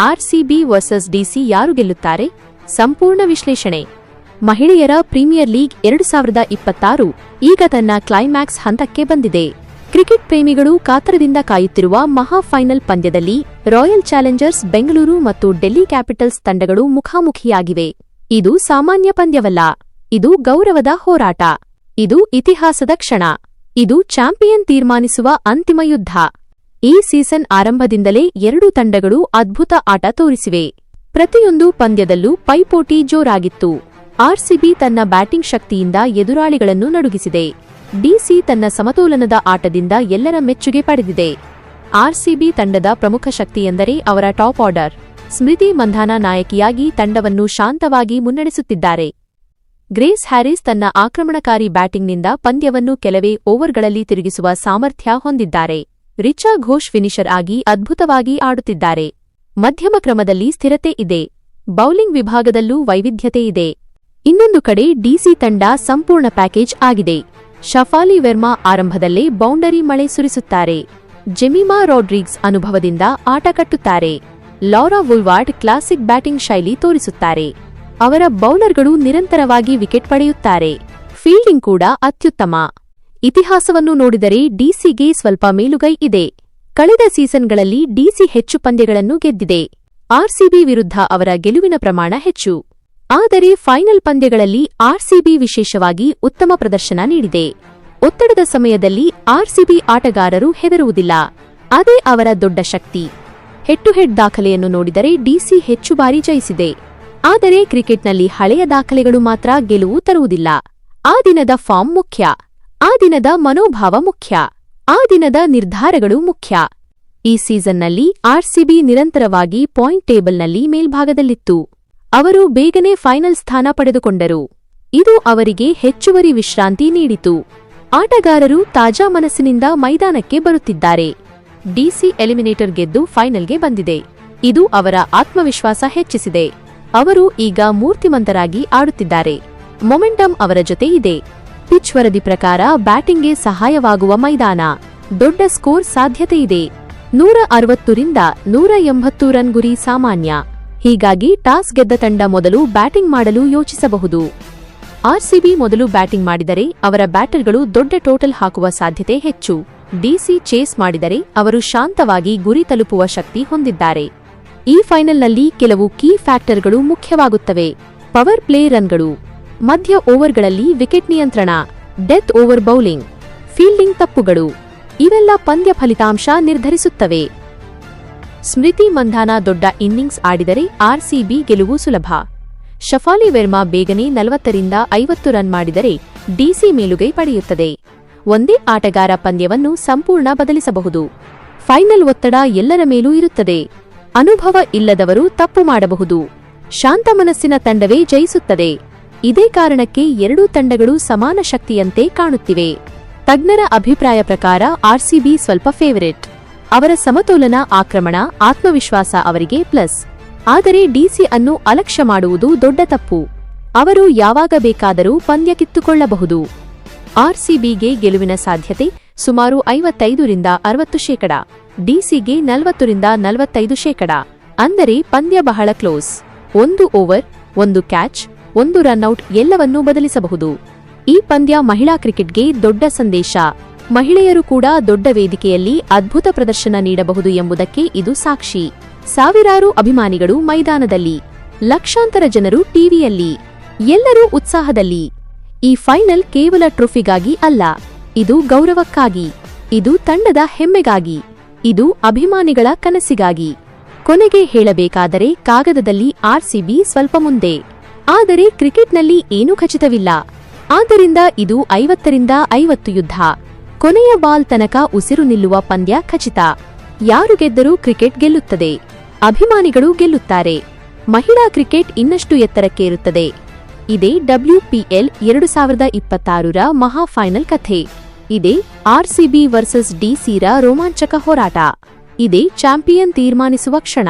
RCB versus DC ಯಾರು ಗೆಲ್ಲುತ್ತಾರೆ? ಸಂಪೂರ್ಣ ವಿಶ್ಲೇಷಣೆ. ಮಹಿಳೆಯರ ಪ್ರೀಮಿಯರ್ ಲೀಗ್ 2026 ಈಗ ತನ್ನ ಕ್ಲೈಮ್ಯಾಕ್ಸ್ ಹಂತಕ್ಕೆ ಬಂದಿದೆ. ಕ್ರಿಕೆಟ್ ಪ್ರೇಮಿಗಳು ಕಾತರದಿಂದ ಕಾಯುತ್ತಿರುವ ಮಹಾ ಫೈನಲ್ ಪಂದ್ಯದಲ್ಲಿ ರಾಯಲ್ ಚಾಲೆಂಜರ್ಸ್ ಬೆಂಗಳೂರು ಮತ್ತು ಡೆಲ್ಲಿ ಕ್ಯಾಪಿಟಲ್ಸ್ ತಂಡಗಳು ಮುಖಾಮುಖಿಯಾಗಿವೆ. ಇದು ಸಾಮಾನ್ಯ ಪಂದ್ಯವಲ್ಲ, ಇದು ಗೌರವದ ಹೋರಾಟ, ಇದು ಇತಿಹಾಸದ ಕ್ಷಣ, ಇದು ಚಾಂಪಿಯನ್ ತೀರ್ಮಾನಿಸುವ ಅಂತಿಮ ಯುದ್ಧ. ಈ ಸೀಸನ್ ಆರಂಭದಿಂದಲೇ ಎರಡೂ ತಂಡಗಳು ಅದ್ಭುತ ಆಟ ತೋರಿಸಿವೆ. ಪ್ರತಿಯೊಂದು ಪಂದ್ಯದಲ್ಲೂ ಪೈಪೋಟಿ ಜೋರಾಗಿತ್ತು. ಆರ್ಸಿಬಿ ತನ್ನ ಬ್ಯಾಟಿಂಗ್ ಶಕ್ತಿಯಿಂದ ಎದುರಾಳಿಗಳನ್ನು ನಡುಗಿಸಿದೆ. ಡಿಸಿ ತನ್ನ ಸಮತೋಲನದ ಆಟದಿಂದ ಎಲ್ಲರ ಮೆಚ್ಚುಗೆ ಪಡೆದಿದೆ. ಆರ್ಸಿಬಿ ತಂಡದ ಪ್ರಮುಖ ಶಕ್ತಿಯೆಂದರೆ ಅವರ ಟಾಪ್ ಆರ್ಡರ್. ಸ್ಮೃತಿ ಮಂಧಾನ ನಾಯಕಿಯಾಗಿ ತಂಡವನ್ನು ಶಾಂತವಾಗಿ ಮುನ್ನಡೆಸುತ್ತಿದ್ದಾರೆ. ಗ್ರೇಸ್ ಹ್ಯಾರಿಸ್ ತನ್ನ ಆಕ್ರಮಣಕಾರಿ ಬ್ಯಾಟಿಂಗ್ನಿಂದ ಪಂದ್ಯವನ್ನು ಕೆಲವೇ ಓವರ್ಗಳಲ್ಲಿ ತಿರುಗಿಸುವ ಸಾಮರ್ಥ್ಯ ಹೊಂದಿದ್ದಾರೆ. ರಿಚಾ ಘೋಷ್ ಫಿನಿಷರ್ ಆಗಿ ಅದ್ಭುತವಾಗಿ ಆಡುತ್ತಿದ್ದಾರೆ. ಮಧ್ಯಮ ಕ್ರಮದಲ್ಲಿ ಸ್ಥಿರತೆ ಇದೆ. ಬೌಲಿಂಗ್ ವಿಭಾಗದಲ್ಲೂ ವೈವಿಧ್ಯತೆ ಇದೆ. ಇನ್ನೊಂದು ಕಡೆ ಡಿಸಿ ತಂಡ ಸಂಪೂರ್ಣ ಪ್ಯಾಕೇಜ್ ಆಗಿದೆ. ಶಫಾಲಿ ವೆರ್ಮಾ ಆರಂಭದಲ್ಲೇ ಬೌಂಡರಿ ಮಳೆ ಸುರಿಸುತ್ತಾರೆ. ಜೆಮಿಮಾ ರೋಡ್ರಿಗ್ಸ್ ಅನುಭವದಿಂದ ಆಟ ಕಟ್ಟುತ್ತಾರೆ. ಲೌರಾ ವುಲ್ವಾರ್ಡ್ ಕ್ಲಾಸಿಕ್ ಬ್ಯಾಟಿಂಗ್ ಶೈಲಿ ತೋರಿಸುತ್ತಾರೆ. ಅವರ ಬೌಲರ್ಗಳು ನಿರಂತರವಾಗಿ ವಿಕೆಟ್ ಪಡೆಯುತ್ತಾರೆ. ಫೀಲ್ಡಿಂಗ್ ಕೂಡ ಅತ್ಯುತ್ತಮ. ಇತಿಹಾಸವನ್ನು ನೋಡಿದರೆ ಡಿಸಿಗೆ ಸ್ವಲ್ಪ ಮೇಲುಗೈ ಇದೆ. ಕಳೆದ ಸೀಸನ್ಗಳಲ್ಲಿ ಡಿಸಿ ಹೆಚ್ಚು ಪಂದ್ಯಗಳನ್ನು ಗೆದ್ದಿದೆ. ಆರ್ಸಿಬಿ ವಿರುದ್ಧ ಅವರ ಗೆಲುವಿನ ಪ್ರಮಾಣ ಹೆಚ್ಚು. ಆದರೆ ಫೈನಲ್ ಪಂದ್ಯಗಳಲ್ಲಿ ಆರ್ಸಿಬಿ ವಿಶೇಷವಾಗಿ ಉತ್ತಮ ಪ್ರದರ್ಶನ ನೀಡಿದೆ. ಒತ್ತಡದ ಸಮಯದಲ್ಲಿ ಆರ್ಸಿಬಿ ಆಟಗಾರರು ಹೆದರುವುದಿಲ್ಲ. ಅದೇ ಅವರ ದೊಡ್ಡ ಶಕ್ತಿ. ಹೆಡ್ ಟು ಹೆಡ್ ದಾಖಲೆಯನ್ನು ನೋಡಿದರೆ ಡಿಸಿ ಹೆಚ್ಚು ಬಾರಿ ಜಯಿಸಿದೆ. ಆದರೆ ಕ್ರಿಕೆಟ್ನಲ್ಲಿ ಹಳೆಯ ದಾಖಲೆಗಳು ಮಾತ್ರ ಗೆಲುವು ತರುವುದಿಲ್ಲ. ಆ ದಿನದ ಫಾರ್ಮ್ ಮುಖ್ಯ, ಆ ದಿನದ ಮನೋಭಾವ ಮುಖ್ಯ, ಆ ದಿನದ ನಿರ್ಧಾರಗಳು ಮುಖ್ಯ. ಈ ಸೀಸನ್ನಲ್ಲಿ ಆರ್ಸಿಬಿ ನಿರಂತರವಾಗಿ ಪಾಯಿಂಟ್ ಟೇಬಲ್ನಲ್ಲಿ ಮೇಲ್ಭಾಗದಲ್ಲಿತ್ತು. ಅವರು ಬೇಗನೆ ಫೈನಲ್ ಸ್ಥಾನ ಪಡೆದುಕೊಂಡರು. ಇದು ಅವರಿಗೆ ಹೆಚ್ಚುವರಿ ವಿಶ್ರಾಂತಿ ನೀಡಿತು. ಆಟಗಾರರು ತಾಜಾ ಮನಸ್ಸಿನಿಂದ ಮೈದಾನಕ್ಕೆ ಬರುತ್ತಿದ್ದಾರೆ. ಡಿಸಿ ಎಲಿಮಿನೇಟರ್ ಗೆದ್ದು ಫೈನಲ್ಗೆ ಬಂದಿದೆ. ಇದು ಅವರ ಆತ್ಮವಿಶ್ವಾಸ ಹೆಚ್ಚಿಸಿದೆ. ಅವರು ಈಗ ಮೂರ್ತಿಮಂತರಾಗಿ ಆಡುತ್ತಿದ್ದಾರೆ. ಮೊಮೆಂಟಮ್ ಅವರ ಜೊತೆ ಇದೆ. ಪಿಚ್ ವರದಿ ಪ್ರಕಾರ ಬ್ಯಾಟಿಂಗ್ಗೆ ಸಹಾಯವಾಗುವ ಮೈದಾನ. ದೊಡ್ಡ ಸ್ಕೋರ್ ಸಾಧ್ಯತೆಯಿದೆ. 160 ರಿಂದ 180 ರನ್ ಗುರಿ ಸಾಮಾನ್ಯ. ಹೀಗಾಗಿ ಟಾಸ್ ಗೆದ್ದ ತಂಡ ಮೊದಲು ಬ್ಯಾಟಿಂಗ್ ಮಾಡಲು ಯೋಚಿಸಬಹುದು. ಆರ್ಸಿಬಿ ಮೊದಲು ಬ್ಯಾಟಿಂಗ್ ಮಾಡಿದರೆ ಅವರ ಬ್ಯಾಟರ್ಗಳು ದೊಡ್ಡ ಟೋಟಲ್ ಹಾಕುವ ಸಾಧ್ಯತೆ ಹೆಚ್ಚು. ಡಿಸಿ ಚೇಸ್ ಮಾಡಿದರೆ ಅವರು ಶಾಂತವಾಗಿ ಗುರಿ ತಲುಪುವ ಶಕ್ತಿ ಹೊಂದಿದ್ದಾರೆ. ಈ ಫೈನಲ್ನಲ್ಲಿ ಕೆಲವು ಕೀ ಫ್ಯಾಕ್ಟರ್ಗಳು ಮುಖ್ಯವಾಗುತ್ತವೆ. ಪವರ್ ಪ್ಲೇ ರನ್ಗಳು, ಮಧ್ಯ ಓವರ್ಗಳಲ್ಲಿ ವಿಕೆಟ್ ನಿಯಂತ್ರಣ, ಡೆತ್ ಓವರ್ ಬೌಲಿಂಗ್, ಫೀಲ್ಡಿಂಗ್ ತಪ್ಪುಗಳು ಇವೆಲ್ಲ ಪಂದ್ಯ ಫಲಿತಾಂಶ ನಿರ್ಧರಿಸುತ್ತವೆ. ಸ್ಮೃತಿ ಮಂಧಾನ ದೊಡ್ಡ ಇನ್ನಿಂಗ್ಸ್ ಆಡಿದರೆ ಆರ್ಸಿಬಿ ಗೆಲುವು ಸುಲಭ. ಶಫಾಲಿ ವೆರ್ಮಾ ಬೇಗನೆ 40 ರಿಂದ 50 ರನ್ ಮಾಡಿದರೆ ಡಿಸಿ ಮೇಲುಗೈ ಪಡೆಯುತ್ತದೆ. ಒಂದೇ ಆಟಗಾರ ಪಂದ್ಯವನ್ನು ಸಂಪೂರ್ಣ ಬದಲಿಸಬಹುದು. ಫೈನಲ್ ಒತ್ತಡ ಎಲ್ಲರ ಮೇಲೂ ಇರುತ್ತದೆ. ಅನುಭವ ಇಲ್ಲದವರು ತಪ್ಪು ಮಾಡಬಹುದು. ಶಾಂತ ಮನಸ್ಸಿನ ತಂಡವೇ ಜಯಿಸುತ್ತದೆ. ಇದೇ ಕಾರಣಕ್ಕೆ ಎರಡೂ ತಂಡಗಳು ಸಮಾನ ಶಕ್ತಿಯಂತೆ ಕಾಣುತ್ತಿವೆ. ತಜ್ಞರ ಅಭಿಪ್ರಾಯ ಪ್ರಕಾರ ಆರ್ಸಿಬಿ ಸ್ವಲ್ಪ ಫೇವರಿಟ್. ಅವರ ಸಮತೋಲನ, ಆಕ್ರಮಣ, ಆತ್ಮವಿಶ್ವಾಸ ಅವರಿಗೆ ಪ್ಲಸ್. ಆದರೆ ಡಿಸಿ ಅನ್ನು ಅಲಕ್ಷ್ಯ ಮಾಡುವುದು ದೊಡ್ಡ ತಪ್ಪು. ಅವರು ಯಾವಾಗ ಬೇಕಾದರೂ ಪಂದ್ಯ ಕಿತ್ತುಕೊಳ್ಳಬಹುದು. ಆರ್ಸಿಬಿಗೆ ಗೆಲುವಿನ ಸಾಧ್ಯತೆ ಸುಮಾರು 55 ರಿಂದ 60%. ಡಿಸಿಗೆ 40 ರಿಂದ 45%. ಅಂದರೆ ಪಂದ್ಯ ಬಹಳ ಕ್ಲೋಸ್. 1 ಓವರ್, 1 ಕ್ಯಾಚ್, 1 ರನ್ಔಟ್ ಎಲ್ಲವನ್ನೂ ಬದಲಿಸಬಹುದು. ಈ ಪಂದ್ಯ ಮಹಿಳಾ ಕ್ರಿಕೆಟ್ಗೆ ದೊಡ್ಡ ಸಂದೇಶ. ಮಹಿಳೆಯರು ಕೂಡ ದೊಡ್ಡ ವೇದಿಕೆಯಲ್ಲಿ ಅದ್ಭುತ ಪ್ರದರ್ಶನ ನೀಡಬಹುದು ಎಂಬುದಕ್ಕೆ ಇದು ಸಾಕ್ಷಿ. ಸಾವಿರಾರು ಅಭಿಮಾನಿಗಳು ಮೈದಾನದಲ್ಲಿ, ಲಕ್ಷಾಂತರ ಜನರು ಟಿವಿಯಲ್ಲಿ, ಎಲ್ಲರೂ ಉತ್ಸಾಹದಲ್ಲಿ. ಈ ಫೈನಲ್ ಕೇವಲ ಟ್ರೋಫಿಗಾಗಿ ಅಲ್ಲ, ಇದು ಗೌರವಕ್ಕಾಗಿ, ಇದು ತಂಡದ ಹೆಮ್ಮೆಗಾಗಿ, ಇದು ಅಭಿಮಾನಿಗಳ ಕನಸಿಗಾಗಿ. ಕೊನೆಗೆ ಹೇಳಬೇಕಾದರೆ ಕಾಗದದಲ್ಲಿ ಆರ್ಸಿಬಿ ಸ್ವಲ್ಪ ಮುಂದೆ, ಆದರೆ ಕ್ರಿಕೆಟ್ನಲ್ಲಿ ಏನೂ ಖಚಿತವಿಲ್ಲ. ಆದ್ದರಿಂದ ಇದು 50 ರಿಂದ 50 ಯುದ್ಧ. ಕೊನೆಯ ಬಾಲ್ ತನಕ ಉಸಿರು ನಿಲ್ಲುವ ಪಂದ್ಯ ಖಚಿತ. ಯಾರು ಗೆದ್ದರೂ ಕ್ರಿಕೆಟ್ ಗೆಲ್ಲುತ್ತದೆ. ಅಭಿಮಾನಿಗಳು ಗೆಲ್ಲುತ್ತಾರೆ. ಮಹಿಳಾ ಕ್ರಿಕೆಟ್ ಇನ್ನಷ್ಟು ಎತ್ತರಕ್ಕೆ ಇರುತ್ತದೆ. ಇದೇ WPL 2026ರ ಮಹಾ ಫೈನಲ್ ಕಥೆ. ಇದೇ ಆರ್ಸಿಬಿ ವರ್ಸಸ್ ಡಿಸಿರ ರೋಮಾಂಚಕ ಹೋರಾಟ. ಇದೇ ಚಾಂಪಿಯನ್ ತೀರ್ಮಾನಿಸುವ ಕ್ಷಣ.